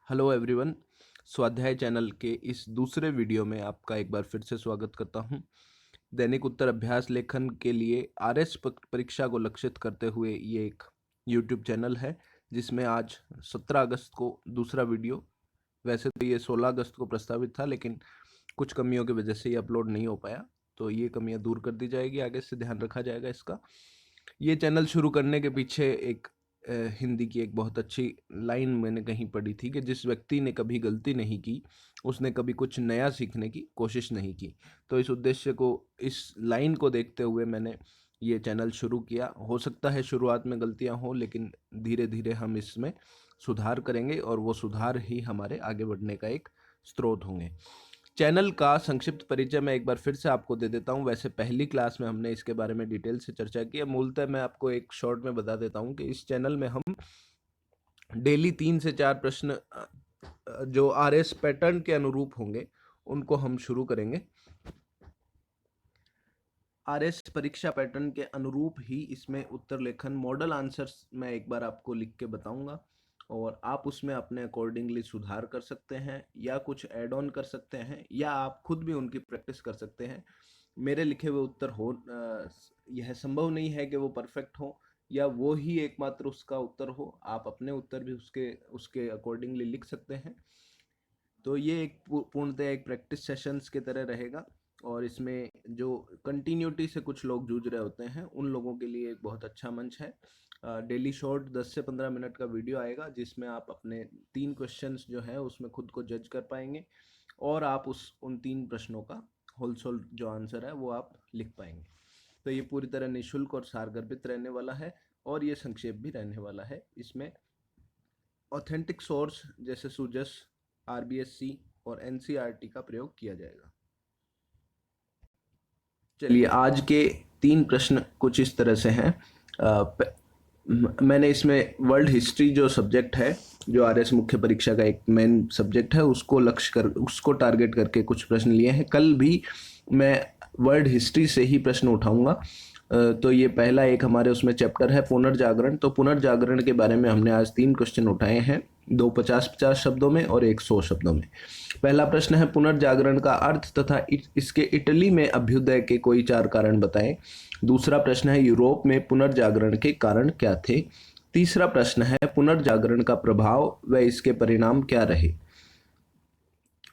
Hello everyone. स्वाध्याय channel के इस दूसरे वीडियो में आपका एक बार फिर से स्वागत करता हूं। दैनिक उत्तर अभ्यास लेखन के लिए आरएस परीक्षा को लक्षित करते हुए ये एक यूट्यूब चैनल है जिसमें आज 17 अगस्त को दूसरा वीडियो, वैसे तो ये 16 अगस्त को प्रस्तावित था लेकिन कुछ कमियों की वजह से ये अपलोड नहीं हो पाया, तो ये कमियां दूर कर दी जाएगी, आगे से ध्यान रखा जाएगा इसका। ये चैनल शुरू करने के पीछे एक हिंदी की एक बहुत अच्छी लाइन मैंने कहीं पढ़ी थी कि जिस व्यक्ति ने कभी गलती नहीं की उसने कभी कुछ नया सीखने की कोशिश नहीं की। तो इस उद्देश्य को, इस लाइन को देखते हुए मैंने ये चैनल शुरू किया। हो सकता है शुरुआत में गलतियां हों लेकिन धीरे धीरे हम इसमें सुधार करेंगे और वो सुधार ही हमारे आगे बढ़ने का एक स्रोत होंगे। चैनल का संक्षिप्त परिचय मैं एक बार फिर से आपको दे देता हूं। वैसे पहली क्लास में हमने इसके बारे में डिटेल से चर्चा की है। मूलतः मैं आपको एक शॉर्ट में बता देता हूं कि इस चैनल में हम डेली 3 से 4 प्रश्न जो आरएस पैटर्न के अनुरूप होंगे उनको हम शुरू करेंगे। आरएस परीक्षा पैटर्न के अनुरूप ही इसमें उत्तर लेखन मॉडल आंसर्स मैं एक बार आपको लिख के बताऊंगा और आप उसमें अपने अकॉर्डिंगली सुधार कर सकते हैं या कुछ ऐड ऑन कर सकते हैं या आप खुद भी उनकी प्रैक्टिस कर सकते हैं। मेरे लिखे हुए उत्तर हो यह संभव नहीं है कि वो परफेक्ट हो या वो ही एकमात्र उसका उत्तर हो, आप अपने उत्तर भी उसके अकॉर्डिंगली लिख सकते हैं। तो ये एक पूर्णतः एक प्रैक्टिस सेशंस की तरह रहेगा और इसमें जो कंटिन्यूटी से कुछ लोग जूझ रहे होते हैं उन लोगों के लिए एक बहुत अच्छा मंच है। डेली शॉर्ट 10 से 15 मिनट का वीडियो आएगा जिसमें आप अपने 3 क्वेश्चंस जो है उसमें खुद को जज कर पाएंगे और आप उन 3 प्रश्नों का होल सोल जो आंसर है वो आप लिख पाएंगे। तो ये पूरी तरह निःशुल्क और सारगर्भित रहने वाला है और ये संक्षेप भी रहने वाला है। इसमें ऑथेंटिक सोर्स जैसे सुजस, आरबीएससी और एनसीईआरटी का प्रयोग किया जाएगा। चलिए, आज के 3 प्रश्न कुछ इस तरह से हैं। मैंने इसमें वर्ल्ड हिस्ट्री जो सब्जेक्ट है, जो आरएस मुख्य परीक्षा का एक मेन सब्जेक्ट है, उसको टारगेट करके कुछ प्रश्न लिए हैं। कल भी मैं वर्ल्ड हिस्ट्री से ही प्रश्न उठाऊंगा। तो ये पहला एक हमारे उसमें चैप्टर है पुनर्जागरण। तो पुनर्जागरण के बारे में हमने आज 3 क्वेश्चन उठाए हैं, 2 50-50 शब्दों में और एक 100 शब्दों में। पहला प्रश्न है पुनर्जागरण का अर्थ तथा इसके इटली में अभ्युदय के कोई 4 कारण बताएं। दूसरा प्रश्न है यूरोप में पुनर्जागरण के कारण क्या थे। तीसरा प्रश्न है पुनर्जागरण का प्रभाव व इसके परिणाम क्या रहे।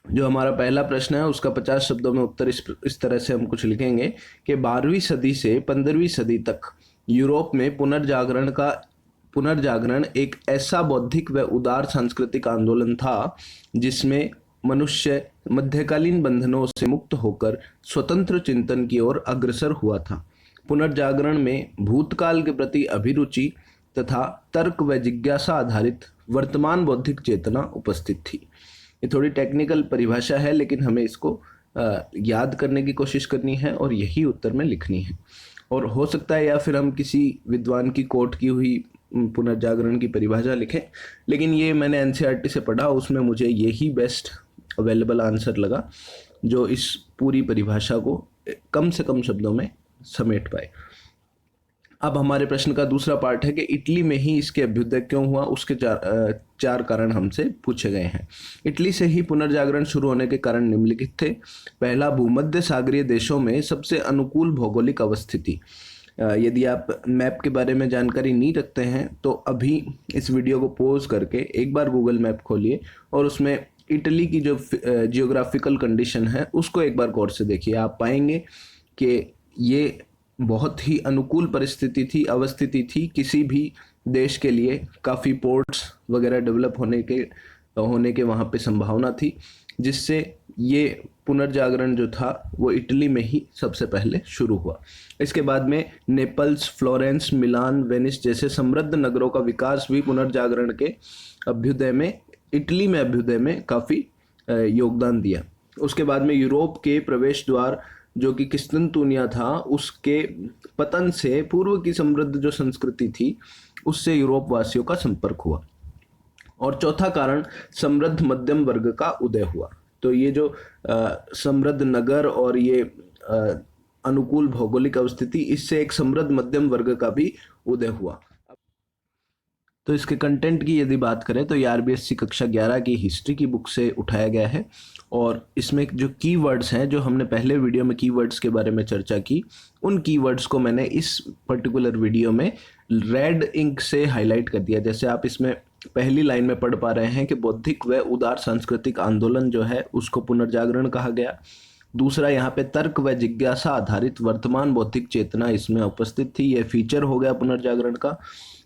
जो हमारा पहला प्रश्न है उसका 50 शब्दों में उत्तर इस तरह से हम कुछ लिखेंगे कि 12वीं सदी से 15वीं सदी तक यूरोप में पुनर्जागरण एक ऐसा बौद्धिक व उदार सांस्कृतिक आंदोलन था जिसमें मनुष्य मध्यकालीन बंधनों से मुक्त होकर स्वतंत्र चिंतन की ओर अग्रसर हुआ था। पुनर्जागरण में भूतकाल के प्रति अभिरुचि तथा तर्क व जिज्ञासा आधारित वर्तमान बौद्धिक चेतना उपस्थित थी। ये थोड़ी टेक्निकल परिभाषा है लेकिन हमें इसको याद करने की कोशिश करनी है और यही उत्तर में लिखनी है। और हो सकता है या फिर हम किसी विद्वान की कोट की हुई पुनर्जागरण की परिभाषा लिखें, लेकिन ये मैंने एनसीईआरटी से पढ़ा, उसमें मुझे यही बेस्ट अवेलेबल आंसर लगा जो इस पूरी परिभाषा को कम से कम शब्दों में समेट पाए। अब हमारे प्रश्न का दूसरा पार्ट है कि इटली में ही इसके अभ्युदय क्यों हुआ, उसके 4 कारण हमसे पूछे गए हैं। इटली से ही पुनर्जागरण शुरू होने के कारण निम्नलिखित थे। पहला, भूमध्य सागरीय देशों में सबसे अनुकूल भौगोलिक अवस्थिति। यदि आप मैप के बारे में जानकारी नहीं रखते हैं तो अभी इस वीडियो को पॉज करके एक बार गूगल मैप खोलिए और उसमें इटली की जो जियोग्राफिकल कंडीशन है उसको एक बार गौर से देखिए। आप पाएंगे कि ये बहुत ही अनुकूल अवस्थिति थी किसी भी देश के लिए। काफ़ी पोर्ट्स वगैरह डेवलप होने के वहाँ पे संभावना थी, जिससे ये पुनर्जागरण जो था वो इटली में ही सबसे पहले शुरू हुआ। इसके बाद में नेपल्स, फ्लोरेंस, मिलान, वेनिस जैसे समृद्ध नगरों का विकास भी पुनर्जागरण के इटली में अभ्युदय में काफ़ी योगदान दिया। उसके बाद में यूरोप के प्रवेश द्वार जो कि किस्तुनतुनिया था, उसके पतन से पूर्व की समृद्ध जो संस्कृति थी उससे यूरोप वासियों का संपर्क हुआ। और चौथा कारण, समृद्ध मध्यम वर्ग का उदय हुआ। तो ये जो समृद्ध नगर और ये अनुकूल भौगोलिक अवस्थिति, इससे एक समृद्ध मध्यम वर्ग का भी उदय हुआ। तो इसके कंटेंट की यदि बात करें तो ये आरबीएससी कक्षा 11 की हिस्ट्री की बुक से उठाया गया है और इसमें जो कीवर्ड्स हैं, जो हमने पहले वीडियो में कीवर्ड्स के बारे में चर्चा की, उन कीवर्ड्स को मैंने इस पर्टिकुलर वीडियो में रेड इंक से हाईलाइट कर दिया। जैसे आप इसमें पहली लाइन में पढ़ पा रहे हैं कि बौद्धिक व उदार सांस्कृतिक आंदोलन जो है उसको पुनर्जागरण कहा गया। दूसरा, यहाँ पे तर्क व जिज्ञासा आधारित वर्तमान बौद्धिक चेतना इसमें उपस्थित थी, यह फीचर हो गया पुनर्जागरण का।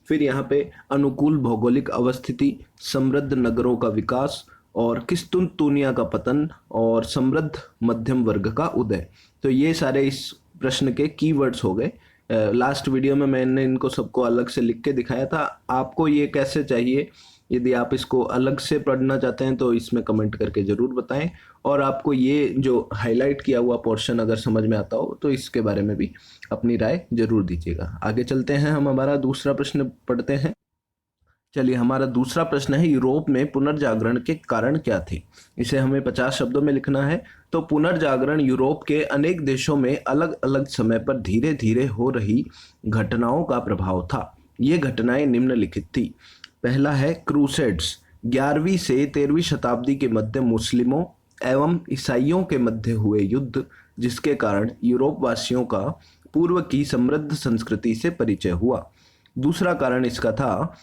फिर यहाँ पे अनुकूल भौगोलिक अवस्थिति, समृद्ध नगरों का विकास और किस्तुनतूनिया का पतन और समृद्ध मध्यम वर्ग का उदय। तो ये सारे इस प्रश्न के कीवर्ड्स हो गए। लास्ट वीडियो में मैंने इनको सबको अलग से लिख के दिखाया था। आपको ये कैसे चाहिए, यदि आप इसको अलग से पढ़ना चाहते हैं तो इसमें कमेंट करके ज़रूर बताएं, और आपको ये जो हाईलाइट किया हुआ पोर्शन अगर समझ में आता हो तो इसके बारे में भी अपनी राय जरूर दीजिएगा। आगे चलते हैं, हम हमारा दूसरा प्रश्न पढ़ते हैं। चलिए, हमारा दूसरा प्रश्न है, यूरोप में पुनर्जागरण के कारण क्या थे। इसे हमें 50 शब्दों में लिखना है। तो पुनर्जागरण यूरोप के अनेक देशों में अलग अलग समय पर धीरे धीरे हो रही घटनाओं का प्रभाव था। ये घटनाएं निम्नलिखित थी। पहला है क्रूसेड्स, 11वीं से 13वीं शताब्दी के मध्य मुस्लिमों एवं ईसाइयों के मध्य हुए युद्ध, जिसके कारण यूरोप वासियों का पूर्व की समृद्ध संस्कृति से परिचय हुआ। दूसरा कारण इसका था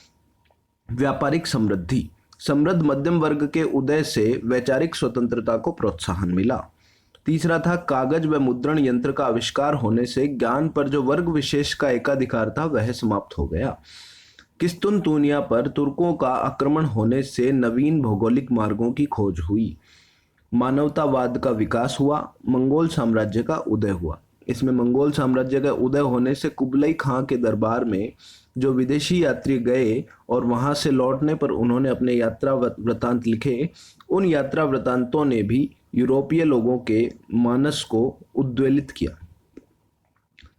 व्यापारिक समृद्धि, समृद्ध मध्यम वर्ग के उदय से वैचारिक स्वतंत्रता को प्रोत्साहन मिला। तीसरा था कागज व मुद्रण यंत्र का आविष्कार होने से ज्ञान पर जो वर्ग विशेष का एकाधिकार था वह समाप्त हो गया। किस्तुनतूनिया पर तुर्कों का आक्रमण होने से नवीन भौगोलिक मार्गों की खोज हुई। मानवतावाद का विकास हुआ। मंगोल साम्राज्य का उदय हुआ। इसमें मंगोल साम्राज्य का उदय होने से कुबलई खां के दरबार में जो विदेशी यात्री गए और वहां से लौटने पर उन्होंने अपने यात्रा वृतांत लिखे, उन यात्रा वृतांतों ने भी यूरोपीय लोगों के मानस को उद्वेलित किया।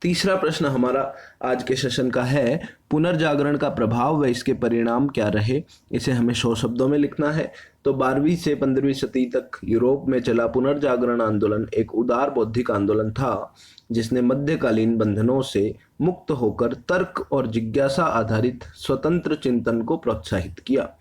तीसरा प्रश्न हमारा आज के सेशन का है, पुनर्जागरण का प्रभाव व इसके परिणाम क्या रहे। इसे हमें 100 शब्दों में लिखना है। तो 12वीं से 15वीं सदी तक यूरोप में चला पुनर्जागरण आंदोलन एक उदार बौद्धिक आंदोलन था, जिसने मध्यकालीन बंधनों से मुक्त होकर तर्क और जिज्ञासा आधारित स्वतंत्र चिंतन को प्रोत्साहित किया।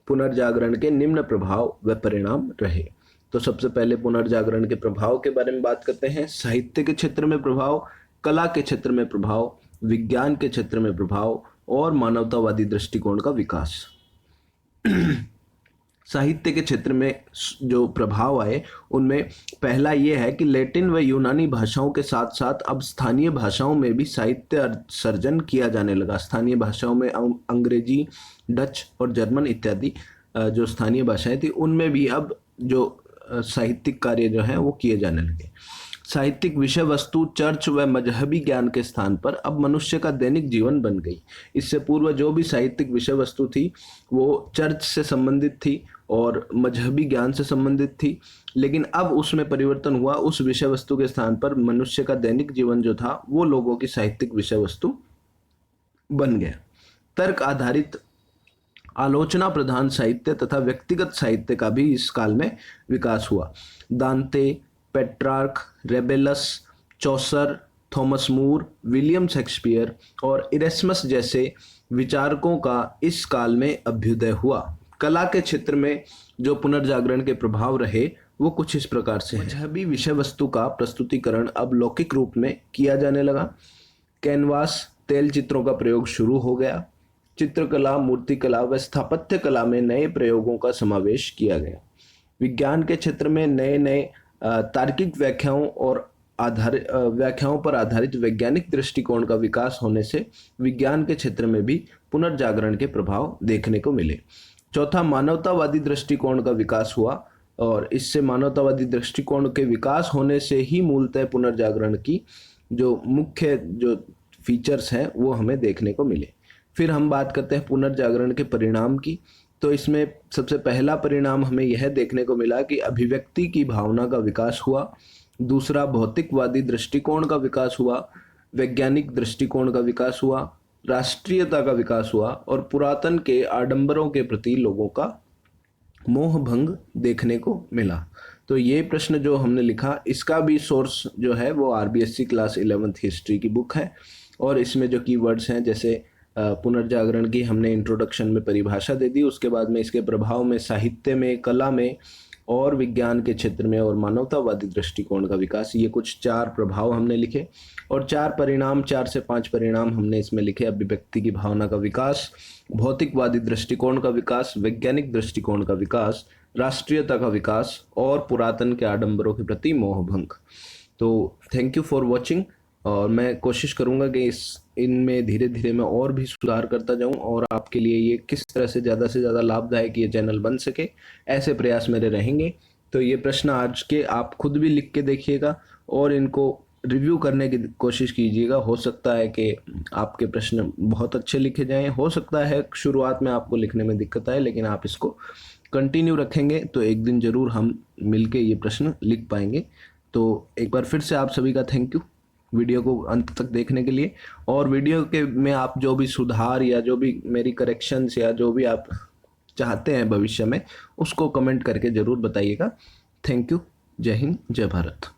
पुनर्जागरण के निम्न प्रभाव व परिणाम रहे। तो सबसे पहले पुनर्जागरण के प्रभाव के बारे में बात करते हैं। साहित्य के क्षेत्र में प्रभाव, कला के क्षेत्र में प्रभाव, विज्ञान के क्षेत्र में प्रभाव और मानवतावादी दृष्टिकोण का विकास। साहित्य के क्षेत्र में जो प्रभाव आए उनमें पहला ये है कि लैटिन व यूनानी भाषाओं के साथ साथ अब स्थानीय भाषाओं में भी साहित्य सर्जन किया जाने लगा। स्थानीय भाषाओं में अंग्रेजी, डच और जर्मन इत्यादि जो स्थानीय भाषाएं थी उनमें भी अब जो साहित्यिक कार्य जो है वो किए जाने लगे। साहित्यिक विषय वस्तु चर्च व मजहबी ज्ञान के स्थान पर अब मनुष्य का दैनिक जीवन बन गई। इससे पूर्व जो भी साहित्यिक विषय वस्तु थी वो चर्च से संबंधित थी और मजहबी ज्ञान से संबंधित थी, लेकिन अब उसमें परिवर्तन हुआ। उस विषय वस्तु के स्थान पर मनुष्य का दैनिक जीवन जो था वो लोगों की साहित्यिक विषय वस्तु बन गया। तर्क आधारित आलोचना प्रधान साहित्य तथा व्यक्तिगत साहित्य का भी इस काल में विकास हुआ। दांते, पेट्रार्क, रेबेलस, चौसर, थॉमस मूर, विलियम शेक्सपियर और इरेस्मस जैसे विचारकों का इस काल में अभ्युदय हुआ। कला के क्षेत्र में जो पुनर्जागरण के प्रभाव रहे वो कुछ इस प्रकार से हैं। मजहबी विषय वस्तु का प्रस्तुतिकरण अब लौकिक रूप में किया जाने लगा। कैनवास, तेल चित्रों का प्रयोग शुरू हो गया। चित्रकला, मूर्तिकला व स्थापत्य कला में नए प्रयोगों का समावेश किया गया। विज्ञान के क्षेत्र में नए नए तार्किक व्याख्याओं पर आधारित वैज्ञानिक दृष्टिकोण का विकास होने से विज्ञान के क्षेत्र में भी पुनर्जागरण के प्रभाव देखने को मिले। चौथा, मानवतावादी दृष्टिकोण का विकास हुआ और इससे मानवतावादी दृष्टिकोण के विकास होने से ही मूलतः पुनर्जागरण की जो मुख्य जो फीचर्स हैं वो हमें देखने को मिले। फिर हम बात करते हैं पुनर्जागरण के परिणाम की। तो इसमें सबसे पहला परिणाम हमें यह देखने को मिला कि अभिव्यक्ति की भावना का विकास हुआ। दूसरा, भौतिकवादी दृष्टिकोण का विकास हुआ। वैज्ञानिक दृष्टिकोण का विकास हुआ। राष्ट्रीयता का विकास हुआ और पुरातन के आडंबरों के प्रति लोगों का मोह भंग देखने को मिला। तो ये प्रश्न जो हमने लिखा इसका भी सोर्स जो है वो आरबीएससी क्लास 11th हिस्ट्री की बुक है और इसमें जो कीवर्ड्स हैं जैसे पुनर्जागरण की हमने इंट्रोडक्शन में परिभाषा दे दी। उसके बाद में इसके प्रभाव में साहित्य में, कला में और विज्ञान के क्षेत्र में और मानवतावादी दृष्टिकोण का विकास, ये कुछ 4 प्रभाव हमने लिखे और 4 परिणाम, 4 से 5 परिणाम हमने इसमें लिखे। अभिव्यक्ति की भावना का विकास, भौतिकवादी दृष्टिकोण का विकास, वैज्ञानिक दृष्टिकोण का विकास, राष्ट्रीयता का विकास और पुरातन के आडंबरों के प्रति मोहभंग। तो थैंक यू फॉर वॉचिंग, और मैं कोशिश करूंगा कि इनमें धीरे धीरे मैं और भी सुधार करता जाऊं और आपके लिए ये किस तरह से ज़्यादा लाभदायक ये चैनल बन सके, ऐसे प्रयास मेरे रहेंगे। तो ये प्रश्न आज के आप खुद भी लिख के देखिएगा और इनको रिव्यू करने की कोशिश कीजिएगा। हो सकता है कि आपके प्रश्न बहुत अच्छे लिखे जाएं, हो सकता है शुरुआत में आपको लिखने में दिक्कत आए, लेकिन आप इसको कंटिन्यू रखेंगे तो एक दिन ज़रूर हम मिलके ये प्रश्न लिख पाएंगे। तो एक बार फिर से आप सभी का थैंक यू वीडियो को अंत तक देखने के लिए, और वीडियो के में आप जो भी सुधार या जो भी मेरी करेक्शंस या जो भी आप चाहते हैं भविष्य में, उसको कमेंट करके ज़रूर बताइएगा। Thank you. जय हिंद, जय भारत।